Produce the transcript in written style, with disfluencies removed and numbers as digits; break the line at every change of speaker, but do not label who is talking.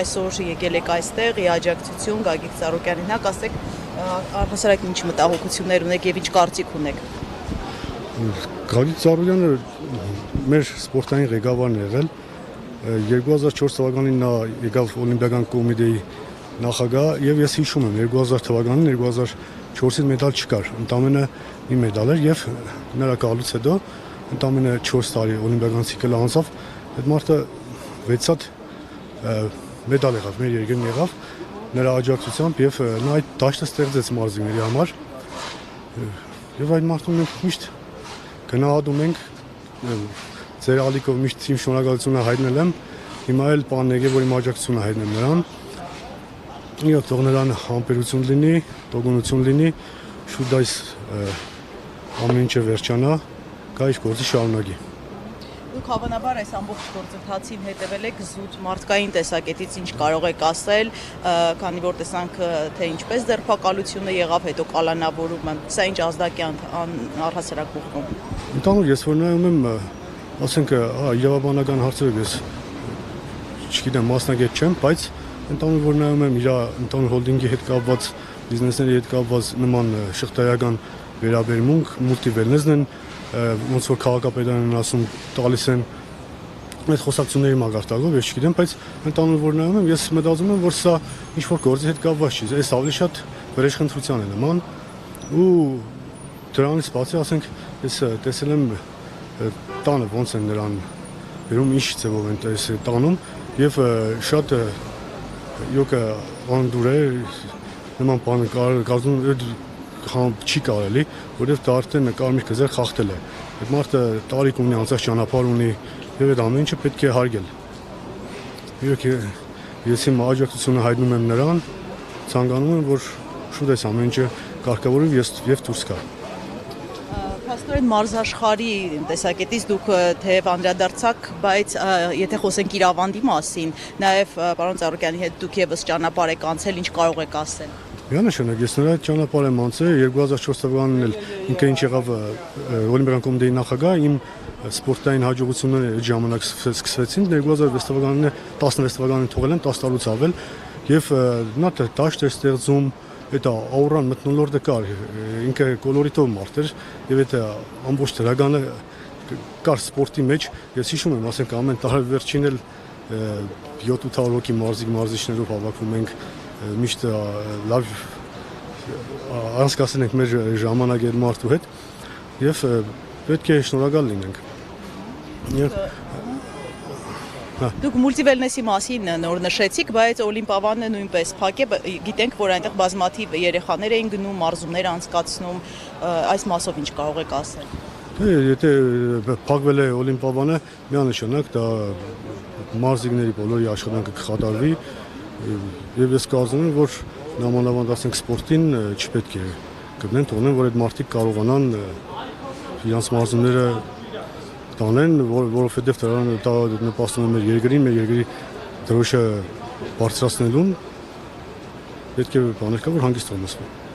այսօր եկել եք այստեղ, ի աջակցություն Գագիկ Ծառուկյանին, ասեք առհասարակ ինչ մտահոգություններ ունեք եւ ինչ կարծիք ունեք։
Գագիկ Ծառուկյանը մեր սպորտային ղեկավարն է եղել 2004 թվականին նա եկավ Օլիմպիական կոմիտեի նախագահ եւ ես հիշում եմ 2000 թվականին 2004-ին մեդալ չկար, ընդամենը մի մեդալ էր եւ նրա գալուց հետո ընդամենը 4 տարի օլիմպիական ցիկլը անցավ, այդ մարդը 6 հատ մեդալ եղավ, մեր երկրին եղավ նրա աջակցությամբ եւ նա այդ դաշտը ստեղծեց մարզիկների համար եւ այդ մարդուն մենք միշտ գնահատում ենք ձեր ալիքով միշտ իմ շնորհակալությունը հայտնել եմ հիմա էլ պարոն Նեգև որ իմ աջակցությունը հայտնեմ նրան Իա թող նրան համբերություն լինի, տոկունություն լինի, շուտ այս ամեն ինչը վերջանա, կա իր գործը շարունակի։
Դուք հավանաբար այս ամբողջ գործընթացին հետևել եք զուտ մարդկային տեսակետից ինչ կարող եք ասել, քանի որ տեսանք թե ինչպես ձերբակալությունը եղավ, հետո կալանավորումը, սա ինչ ազդակյան առհասարակ ուղղում։
Ընդհանուր ես որ նայում եմ, ասենք, իրավաբանական հարցերով ես չգիտեմ, մասնագետ չեմ, բայց ընդհանուր որ նայում եմ իր ընդհանուր հոլդինգի հետ կապված, բիզնեսների հետ կապված նման շղթայական վերաբերմունք, մուլտիվելնեսն են, ոնց որ քաղաքապետարան են ասում, տալիս են այդ խոսակցությունների մագարտակով, ես չգիտեմ, բայց ընդհանուր որ նայում եմ, ես մտածում եմ, որ սա ինչ-որ գործի հետ կապված չի, այս ավելի շատ վրեժխնդրության է նման ու դրանից բացի, ասենք, ես տեսել եմ տանը ոնց են նրան վերում, ինչ ձևով են տանում եւ շատ յոկա անդուր է նման բան կարծում չի կարելի, որովհետև դա արդեն կարմիր գծեր խախտել է։ Այդ մարդը տարիք ունի, անցած ճանապարհ ունի եւ այդ ամեն ինչը պետք է հարգել։ Ես իմ աջակցությունը հայտնում եմ նրան, ցանկանում եմ, որ շուտ այս ամեն ինչը կարգավորվի եւ դուրս գա։
Փաստորեն մարզաշխարհի տեսակետից դուք թեև անդրադարձաք, բայց եթե խոսենք Իրավանդի մասին, նաև պարոն Ծառուկյանի հետ դուք եւս ճանապարհ եք անցել, ինչ կարող եք ասել։
Միանշանակ ես նրա հետ ճանապարհ եմ անցել 2004 թվականին էլ ինքը ինչ եղավ Օլիմպիական կոմիտեի նախագահ, իմ սպորտային հաջողությունները այդ ժամանակ սկսվեցին 2006 թվականին 16 թվականին թողել եմ 10 տարուց ավել եւ նա դաշտ էր ստեղծում այդ աուրան մթնոլորտը կար, ինքը կոլորիտով մարդ էր եւ այդ ամբողջ դրագանը կար սպորտի մեջ, ես հիշում եմ, ասենք ամեն տարի վերջին էլ 7-800 հոգի մարզիչներով հավաքվում ենք, միշտ լավ անցկացնենք մեր ժամանակը այդ մարդու հետ եւ պետք է շնորհակալ լինենք։
Դուք մուլտիվելնեսի մասին նոր նշեցիք, բայց Օլիմպիավանը նույնպես փակ է, գիտենք, որ այնտեղ բազմաթիվ երեխաներ էին գնում, մարզումներ անցկացնում, այս մասով ինչ կարող եք ասել։
Եթե փակվել է Օլիմպիավանը, միանշանակ դա մարզիկների բոլորի աշխատանքը կխաթարվի եւ ես կարծում եմ, որ նամանավանդ ասենք սպորտին չպետք է գտնեն, թողնեն, որ այդ մարդիկ կարողանան իրենց մարզումները տանեն, որովհետև դա նպաստում է մեր երկրի դրոշը բարձրացնելուն, պետք է բաներ կա, որ հանգիստ լինեն։